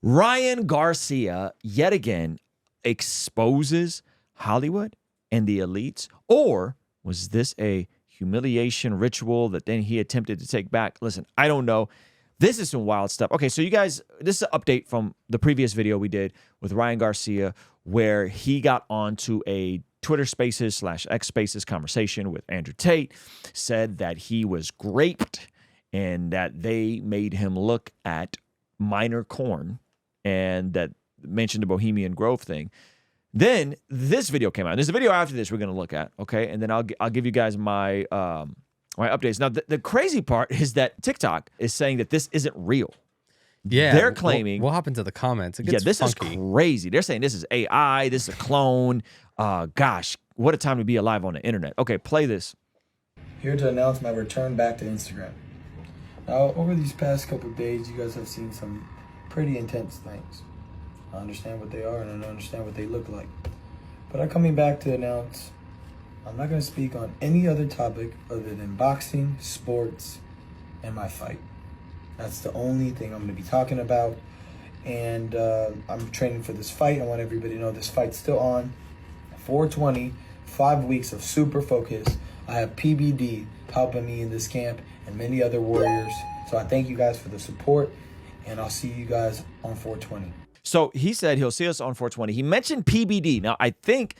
Ryan Garcia, yet again, exposes Hollywood and the elites? Or was this a humiliation ritual that then he attempted to take back? Listen, I don't know. This is some wild stuff. Okay, so you guys, this is an update from the previous video we did with Ryan Garcia, where he got onto a Twitter Spaces / X Spaces conversation with Andrew Tate, said that he was raped and that they made him look at minor corn, and that mentioned the Bohemian Grove thing. Then this video came out. There's a video after this we're going to look at, okay? And then I'll give you guys my my updates. Now, the crazy part is that TikTok is saying that this isn't real. Yeah. They're claiming... We'll hop into the comments. It gets this funky. is crazy. They're saying this is AI, this is a clone. Gosh, what a time to be alive on the internet. Okay, play this. Here to announce my return back to Instagram. Now, over these past couple of days, you guys have seen some pretty intense things. I understand what they are and I understand what they look like. But I'm coming back to announce I'm not going to speak on any other topic other than boxing, sports, and my fight. That's the only thing I'm going to be talking about. And I'm training for this fight. I want everybody to know this fight's still on. 420, 5 weeks of super focus. I have PBD helping me in this camp and many other warriors. So I thank you guys for the support, and I'll see you guys on 420. So he said he'll see us on 420. He mentioned PBD. Now, I think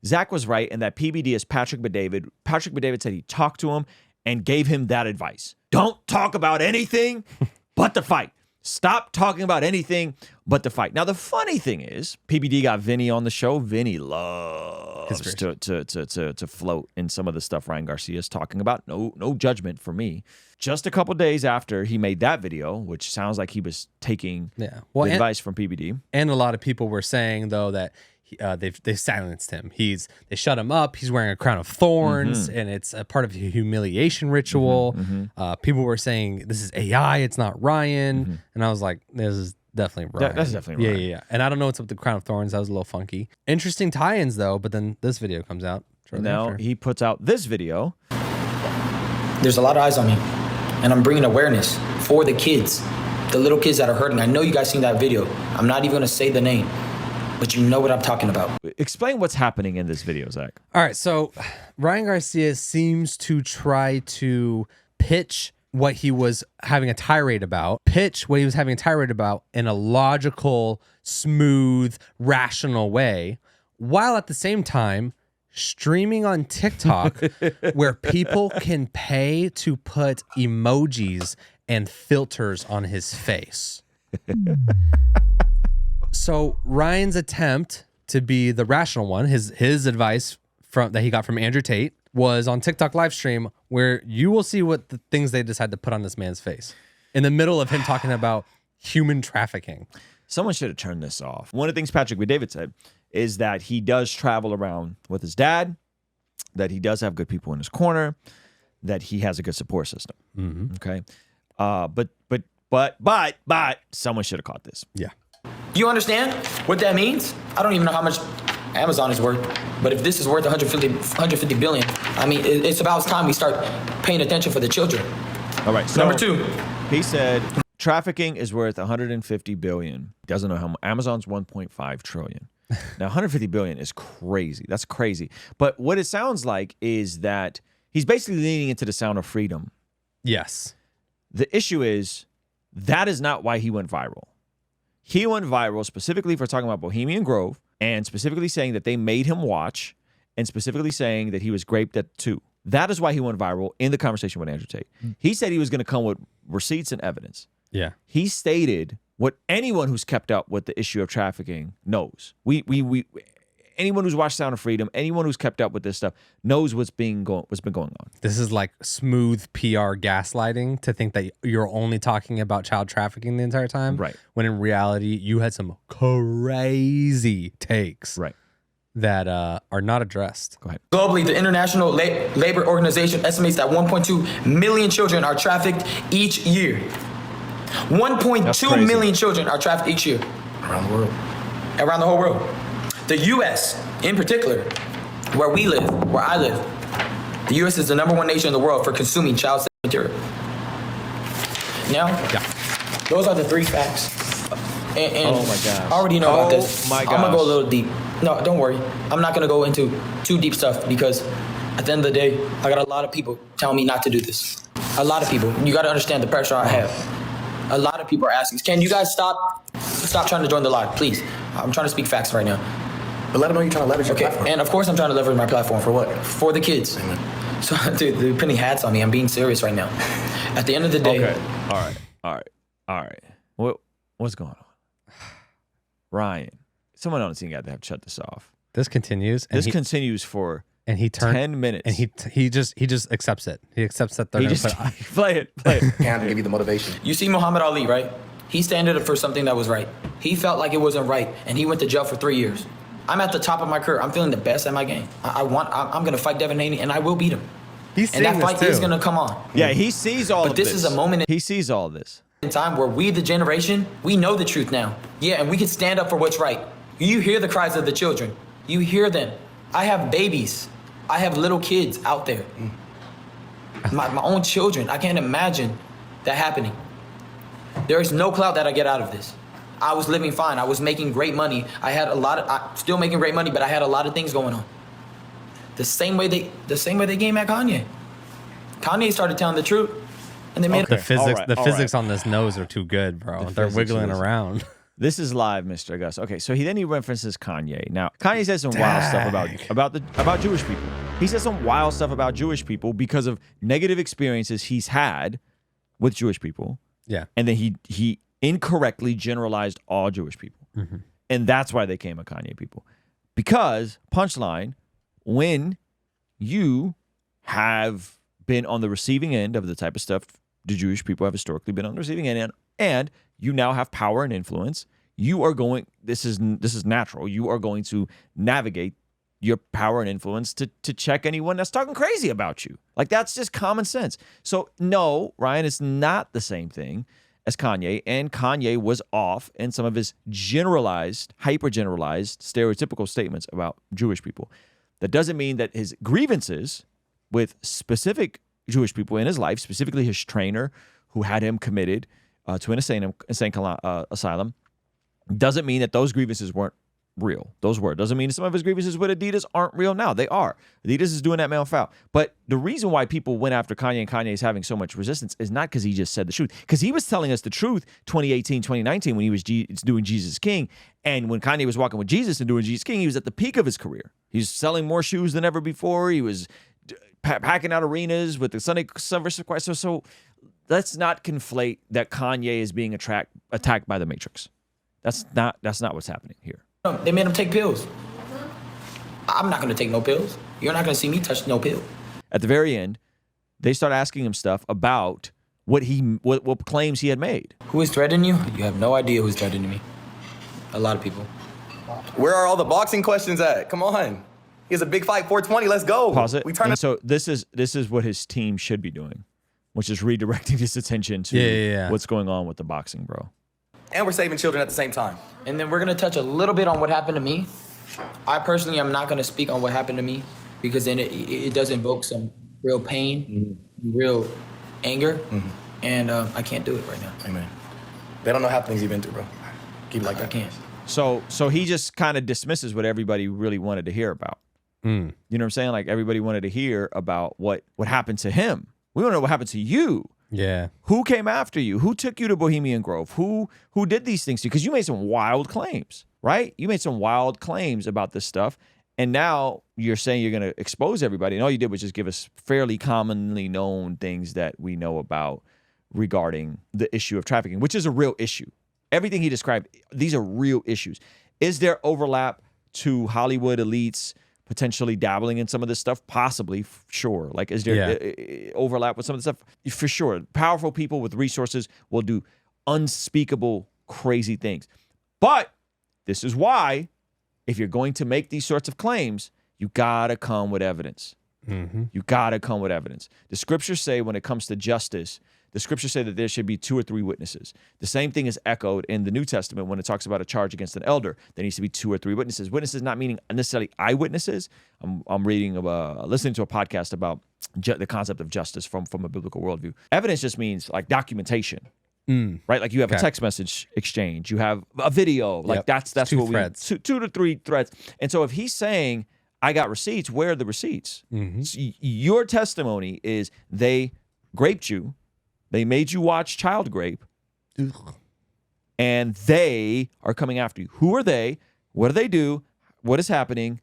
Zach was right in that PBD is Patrick Bet-David. Patrick Bet-David said he talked to him and gave him that advice. Don't talk about anything but the fight. Stop talking about anything but the fight. Now, the funny thing is, PBD got Vinny on the show. Vinny loves to float in some of the stuff Ryan Garcia is talking about. No judgment for me. Just a couple days after he made that video, which sounds like he was taking advice from PBD. And a lot of people were saying, though, that they silenced him. They shut him up. He's wearing a crown of thorns, and it's a part of a humiliation ritual. People were saying this is AI. It's not Ryan. And I was like, this is definitely Ryan. That's definitely Ryan. Yeah. And I don't know what's up with the crown of thorns. That was a little funky. Interesting tie-ins though. But then this video comes out. Now he puts out this video. There's a lot of eyes on me, and I'm bringing awareness for the kids, the little kids that are hurting. I know you guys seen that video. I'm not even gonna say the name, but you know what I'm talking about. Explain what's happening in this video, Zach. All right, so Ryan Garcia seems to try to pitch what he was having a tirade about, in a logical, smooth, rational way, while at the same time streaming on TikTok where people can pay to put emojis and filters on his face. So Ryan's attempt to be the rational one, his advice that he got from Andrew Tate, was on TikTok live stream, where you will see what the things they decide to put on this man's face in the middle of him talking about human trafficking. Someone should have turned this off. One of the things Patrick Bet-David said is that he does travel around with his dad, that he does have good people in his corner, that he has a good support system. Okay, but someone should have caught this. Yeah. You understand what that means? I don't even know how much Amazon is worth, but if this is worth 150 billion, I mean, it's about time we start paying attention for the children. All right. So Number two, he said trafficking is worth 150 billion. Doesn't know how much. Amazon's 1.5 trillion. Now, 150 billion is crazy. That's crazy. But what it sounds like is that he's basically leaning into the sound of freedom. Yes. The issue is that is not why he went viral. He went viral specifically for talking about Bohemian Grove and specifically saying that they made him watch and specifically saying that he was raped at 2. That is why he went viral in the conversation with Andrew Tate. He said he was going to come with receipts and evidence. Yeah. He stated what anyone who's kept up with the issue of trafficking knows. Anyone who's watched Sound of Freedom, anyone who's kept up with this stuff knows what's been going on. This is like smooth PR gaslighting to think that you're only talking about child trafficking the entire time. Right. When in reality, you had some crazy takes. Right. That are not addressed. Go ahead. globally, the International Labor Organization estimates that 1.2 million children are trafficked each year. 1.2 million children are trafficked each year around the world, around the whole world. The U.S. in particular, where I live, the U.S. is the #1 nation in the world for consuming child sex material. Now, those are the 3 facts. And Oh my gosh. I already know about this. Oh my I'm gonna go a gosh. little deep. No, don't worry. I'm not gonna go into too deep stuff because at the end of the day, I got a lot of people telling me not to do this. A lot of people. You gotta understand the pressure I have. A lot of people are asking, can you guys stop trying to join the live, please? I'm trying to speak facts right now. But let them know you're trying to leverage your Okay, platform. and of course I'm trying to leverage my platform. For what? For the kids. Amen. So, dude, they're putting hats on me. I'm being serious right now. At the end of the day, Okay. All right. What's going on? Ryan, someone on the scene got to have to shut this off. This continues. This continues for and he turned 10 minutes. and he just accepts it. He accepts that they're he gonna just put play it. And to give you the motivation. you see Muhammad Ali, right? He standing up for something that was right. He felt like it wasn't right, and he went to jail for 3 years. I'm at the top of my career. I'm feeling the best at my game. I'm gonna fight Devin Haney, and I will beat him. He's And seeing that this fight too. is gonna come on. Yeah, he sees all But of this this. is a moment He sees all this. in time where we, the generation, we know the truth now. Yeah, and we can stand up for what's right. You hear the cries of the children. You hear them. I have babies. I have little kids out there. My own children. I can't imagine that happening. There is no clout that I get out of this. I was living fine. I was making great money. Still making great money, but I had a lot of things going on. The same way they came at Kanye. Kanye started telling the truth, and they made The physics, All right, the all physics on this nose are too good, bro. They're physics wiggling is- around. This is live, Mr. Gus. Okay, so he references Kanye. Now, Kanye says some wild stuff about Jewish people. He says some wild stuff about Jewish people because of negative experiences he's had with Jewish people. Yeah. And then he incorrectly generalized all Jewish people. And that's why they came at Kanye people. Because, punchline, when you have been on the receiving end of the type of stuff the Jewish people have historically been on the receiving end, and you now have power and influence, you are going, this is natural, you are going to navigate your power and influence to check anyone that's talking crazy about you. Like, that's just common sense. So, no, Ryan, it's not the same thing as Kanye, and Kanye was off in some of his generalized, hyper-generalized, stereotypical statements about Jewish people. That doesn't mean that his grievances with specific Jewish people in his life, specifically his trainer who had him committed to an insane asylum, doesn't mean that those grievances weren't real. Those were. Doesn't mean some of his grievances with Adidas aren't real now. They are. Adidas is doing that man foul. But the reason why people went after Kanye and Kanye is having so much resistance is not because he just said the truth. Because he was telling us the truth 2018, 2019 when he was doing Jesus King. And when Kanye was walking with Jesus and doing Jesus King, he was at the peak of his career. He was selling more shoes than ever before. He was packing out arenas with the Sunday Service Request. So let's not conflate that Kanye is being attacked by the Matrix. That's not what's happening here. They made him take pills. I'm not gonna take no pills. You're not gonna see me touch no pill. At the very end, they start asking him stuff about what claims he had made. Who is threatening you? You have no idea who's threatening me. A lot of people. Where are all the boxing questions at? Come on. He has a big fight, 420. Let's go. Pause it. We turn And it. so this is what his team should be doing, which is redirecting his attention to what's going on with the boxing, bro. And we're saving children at the same time. And then we're gonna touch a little bit on what happened to me. I personally am not gonna speak on what happened to me because then it does invoke some real pain, real anger, and I can't do it right now. Amen. They don't know half the things you've been through, bro. Keep it like I that. can't. So he just kind of dismisses what everybody really wanted to hear about. You know what I'm saying? Like, everybody wanted to hear about what happened to him. We want to know what happened to you. Yeah. Who came after you? Who took you to Bohemian Grove? Who did these things to you? Because you made some wild claims, right? You made some wild claims about this stuff. And now you're saying you're going to expose everybody. And all you did was just give us fairly commonly known things that we know about regarding the issue of trafficking, which is a real issue. Everything he described, these are real issues. Is there overlap to Hollywood elites potentially dabbling in some of this stuff? Possibly, sure. Like, is there overlap with some of the stuff? For sure. Powerful people with resources will do unspeakable, crazy things. But this is why, if you're going to make these sorts of claims, you gotta come with evidence. You gotta come with evidence. The scriptures say when it comes to justice, the scriptures say that there should be 2 or 3 witnesses. The same thing is echoed in the New Testament when it talks about a charge against an elder. There needs to be 2 or 3 witnesses. Witnesses not meaning necessarily eyewitnesses. I'm listening to a podcast about the concept of justice from a biblical worldview. Evidence just means like documentation. right? Like you have a Okay. text message exchange, you have a video, like Yep. that's Two what threads. we two to three threads. And so if he's saying I got receipts, where are the receipts? So your testimony is they graped you, they made you watch child grape, and they are coming after you. Who are they? What do they do? What is happening?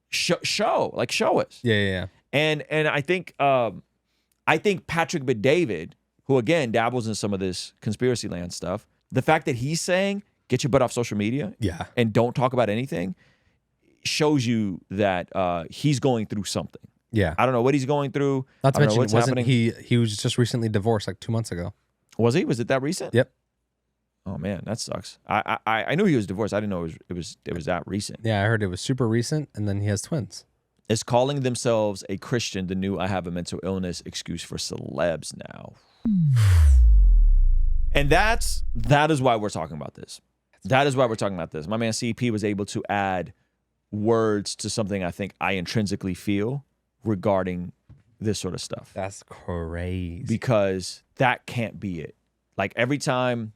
Show us. Yeah. And I think Patrick Bet-David, who again dabbles in some of this conspiracy land stuff, the fact that he's saying get your butt off social media, Yeah. and don't talk about anything, shows you that he's going through something. Yeah. I don't know what he's going through. Not to I don't know mention, what's wasn't happening. he was just recently divorced like 2 months ago. Was he? Was it that recent? Yep. Oh man, that sucks. I knew he was divorced. I didn't know it was that recent. Yeah, I heard it was super recent, and then he has twins. Is calling themselves a Christian the new I have a mental illness excuse for celebs now? And that is why we're talking about this. That is why we're talking about this. My man CP was able to add words to something I think I intrinsically feel regarding this sort of stuff. That's crazy. Because that can't be it. Like every time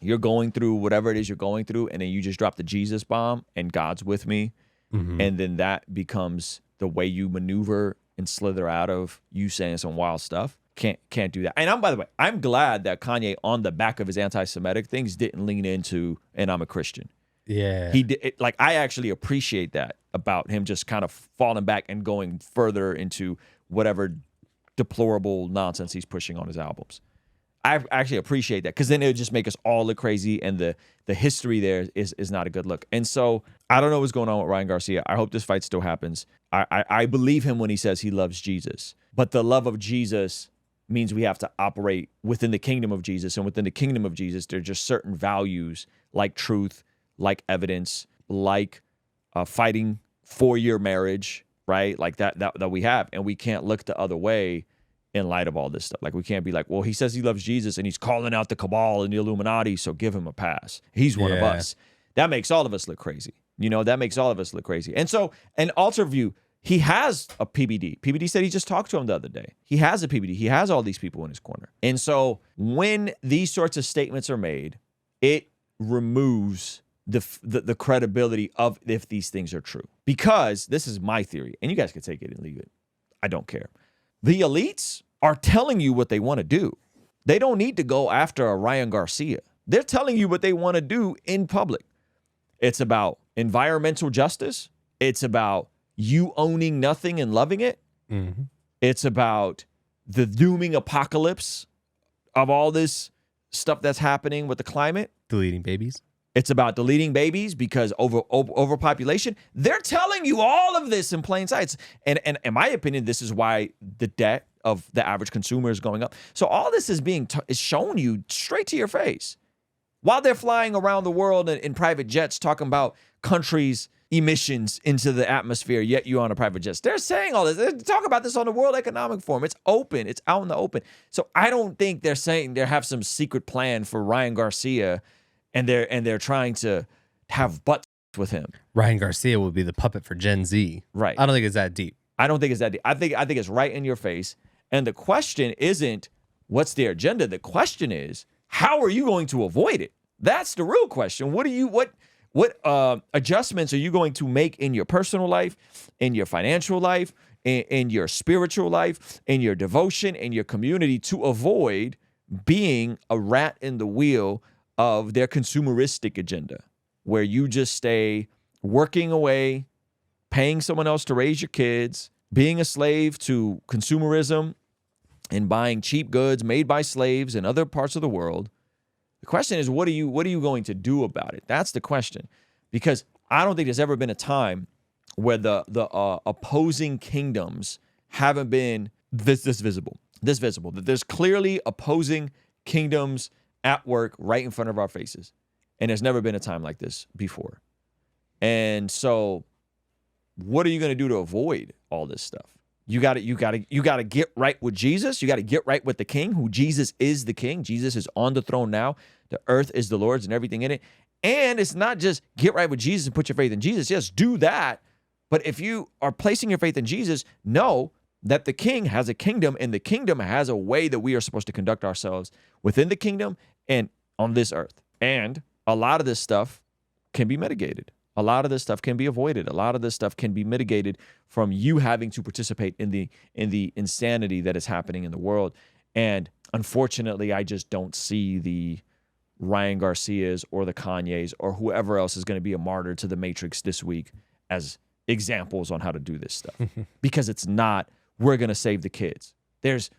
you're going through whatever it is you're going through, and then you just drop the Jesus bomb and God's with me, and then that becomes the way you maneuver and slither out of you saying some wild stuff. Can't do that. And by the way, I'm glad that Kanye, on the back of his anti-Semitic things, didn't lean into and I'm a Christian. Yeah. He did. Like, I actually appreciate that about him, just kind of falling back and going further into whatever deplorable nonsense he's pushing on his albums. I actually appreciate that, because then it would just make us all look crazy, and the history there is not a good look. And so I don't know what's going on with Ryan Garcia. I hope this fight still happens. I believe him when he says he loves Jesus, but the love of Jesus means we have to operate within the kingdom of Jesus, and within the kingdom of Jesus, there are just certain values like truth, like evidence, like fighting for your marriage, right? Like that we have, and we can't look the other way in light of all this stuff. Like, we can't be like, well, he says he loves Jesus and he's calling out the cabal and the Illuminati, so give him a pass. He's one of Yeah. us. That makes all of us look crazy. That makes all of us look crazy. And so, an altar view, he has a PBD. PBD said he just talked to him the other day. He has a PBD. He has all these people in his corner. And so when these sorts of statements are made, it removes the credibility of if these things are true. Because this is my theory, and you guys can take it and leave it. I don't care. The elites are telling you what they want to do. They don't need to go after a Ryan Garcia. They're telling you what they want to do in public. It's about environmental justice. It's about you owning nothing and loving it. It's about the dooming apocalypse of all this stuff that's happening with the climate. Deleting babies. It's about deleting babies because overpopulation. They're telling you all of this in plain sight. And in my opinion, this is why the debt of the average consumer is going up. So all this is is shown you straight to your face. While they're flying around the world in private jets talking about countries' emissions into the atmosphere, yet you're on a private jet. They're saying all this. They talk about this on the World Economic Forum. It's open. It's out in the open. So I don't think they're saying they have some secret plan for Ryan Garcia, and they're trying to have butts with him. Ryan Garcia will be the puppet for Gen Z. Right. I don't think it's that deep. I don't think it's that deep. I think it's right in your face. And the question isn't what's their agenda. The question is, how are you going to avoid it? That's the real question. What adjustments are you going to make in your personal life, in your financial life, in your spiritual life, in your devotion, in your community, to avoid being a rat in the wheel of their consumeristic agenda, where you just stay working away, paying someone else to raise your kids, being a slave to consumerism, and buying cheap goods made by slaves in other parts of the world. The question is, what are you going to do about it? That's the question. Because I don't think there's ever been a time where the opposing kingdoms haven't been this visible. That there's clearly opposing kingdoms at work right in front of our faces. And there's never been a time like this before. And so what are you going to do to avoid all this stuff? You got to get right with Jesus. You got to get right with the King, who Jesus is the King. Jesus is on the throne now. The earth is the Lord's and everything in it. And it's not just get right with Jesus and put your faith in Jesus. Yes, do that. But if you are placing your faith in Jesus, know that the king has a kingdom, and the kingdom has a way that we are supposed to conduct ourselves within the kingdom and on this earth. And a lot of this stuff can be mitigated. A lot of this stuff can be avoided. A lot of this stuff can be mitigated from you having to participate in the insanity that is happening in the world. And unfortunately, I just don't see the Ryan Garcias or the Kanyes or whoever else is going to be a martyr to the Matrix this week as examples on how to do this stuff. Because it's not, we're going to save the kids. There's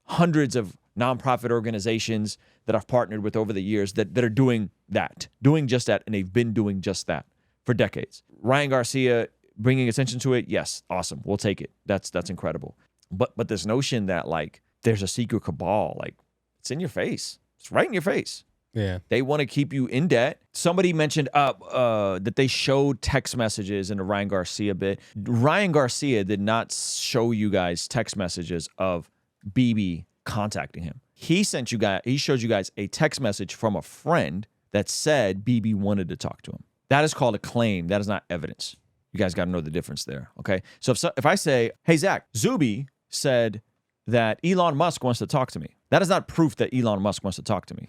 hundreds of nonprofit organizations that I've partnered with over the years that are doing just that, and they've been doing just that for decades. Ryan Garcia bringing attention to it, yes, awesome, we'll take it. That's incredible. But this notion that like there's a secret cabal, like it's in your face. It's right in your face. Yeah. They want to keep you in debt. Somebody mentioned that they showed text messages in the Ryan Garcia bit. Ryan Garcia did not show you guys text messages of BB contacting him. He showed you guys a text message from a friend that said BB wanted to talk to him. That is called a claim. That is not evidence. You guys got to know the difference there, okay? So if I say, hey, Zach, Zuby said that Elon Musk wants to talk to me. That is not proof that Elon Musk wants to talk to me.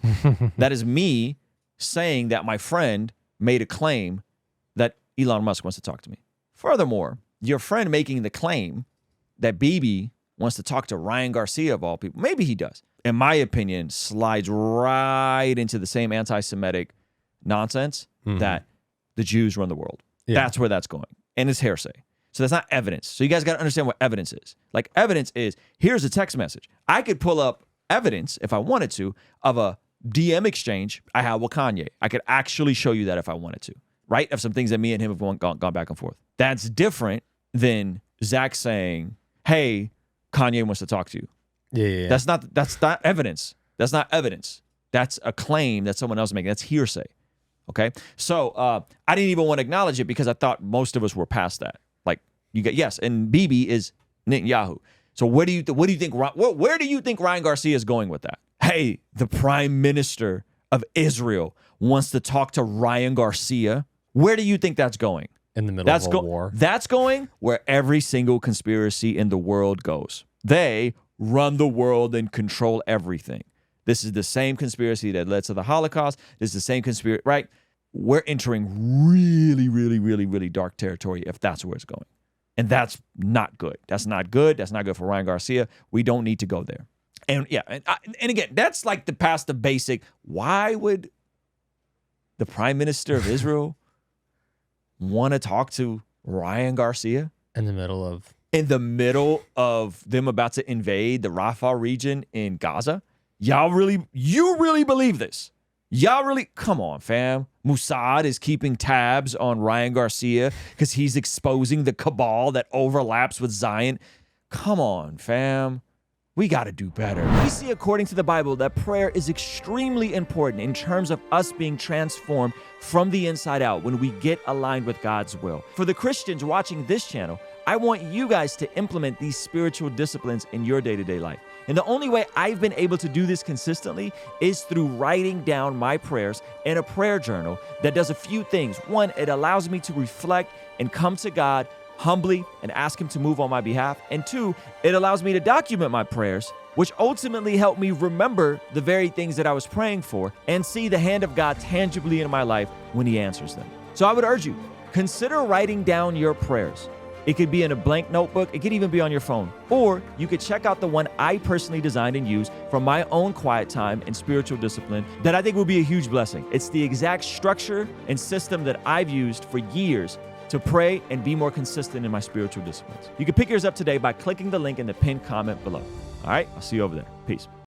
That is me saying that my friend made a claim that Elon Musk wants to talk to me. Furthermore, your friend making the claim that BB wants to talk to Ryan Garcia of all people, maybe he does, in my opinion, slides right into the same anti-Semitic nonsense that the Jews run the world. Yeah. That's where that's going. And it's hearsay. So that's not evidence. So you guys got to understand what evidence is. Like evidence is, here's a text message. I could pull up evidence, if I wanted to, of a DM exchange I had with Kanye. I could actually show you that if I wanted to, right? Of some things that me and him have gone back and forth. That's different than Zach saying, hey, Kanye wants to talk to you. Yeah. That's not evidence. That's not evidence. That's a claim that someone else is making. That's hearsay. Okay? So I didn't even want to acknowledge it because I thought most of us were past that. Like, yes, and BB is Netanyahu. So where do you think Ryan Garcia is going with that? Hey, the Prime Minister of Israel wants to talk to Ryan Garcia. Where do you think that's going? In the middle of a war. That's going where every single conspiracy in the world goes. They run the world and control everything. This is the same conspiracy that led to the Holocaust. This is the same conspiracy, right? We're entering really, really, really, really dark territory if that's where it's going. And that's not good. That's not good. That's not good for Ryan Garcia. We don't need to go there. And yeah, and again, that's like past the basic. Why would the Prime Minister of Israel want to talk to Ryan Garcia? In the middle of them about to invade the Rafah region in Gaza? You really believe this? Y'all really, come on, fam. Mossad is keeping tabs on Ryan Garcia because he's exposing the cabal that overlaps with Zion. Come on, fam. We got to do better. We see, according to the Bible, that prayer is extremely important in terms of us being transformed from the inside out when we get aligned with God's will. For the Christians watching this channel, I want you guys to implement these spiritual disciplines in your day-to-day life. And the only way I've been able to do this consistently is through writing down my prayers in a prayer journal that does a few things. One, it allows me to reflect and come to God humbly and ask him to move on my behalf. And two, it allows me to document my prayers, which ultimately help me remember the very things that I was praying for and see the hand of God tangibly in my life when he answers them. So I would urge you, consider writing down your prayers. It could be in a blank notebook. It could even be on your phone. Or you could check out the one I personally designed and used from my own quiet time and spiritual discipline that I think will be a huge blessing. It's the exact structure and system that I've used for years to pray and be more consistent in my spiritual disciplines. You can pick yours up today by clicking the link in the pinned comment below. All right, I'll see you over there. Peace.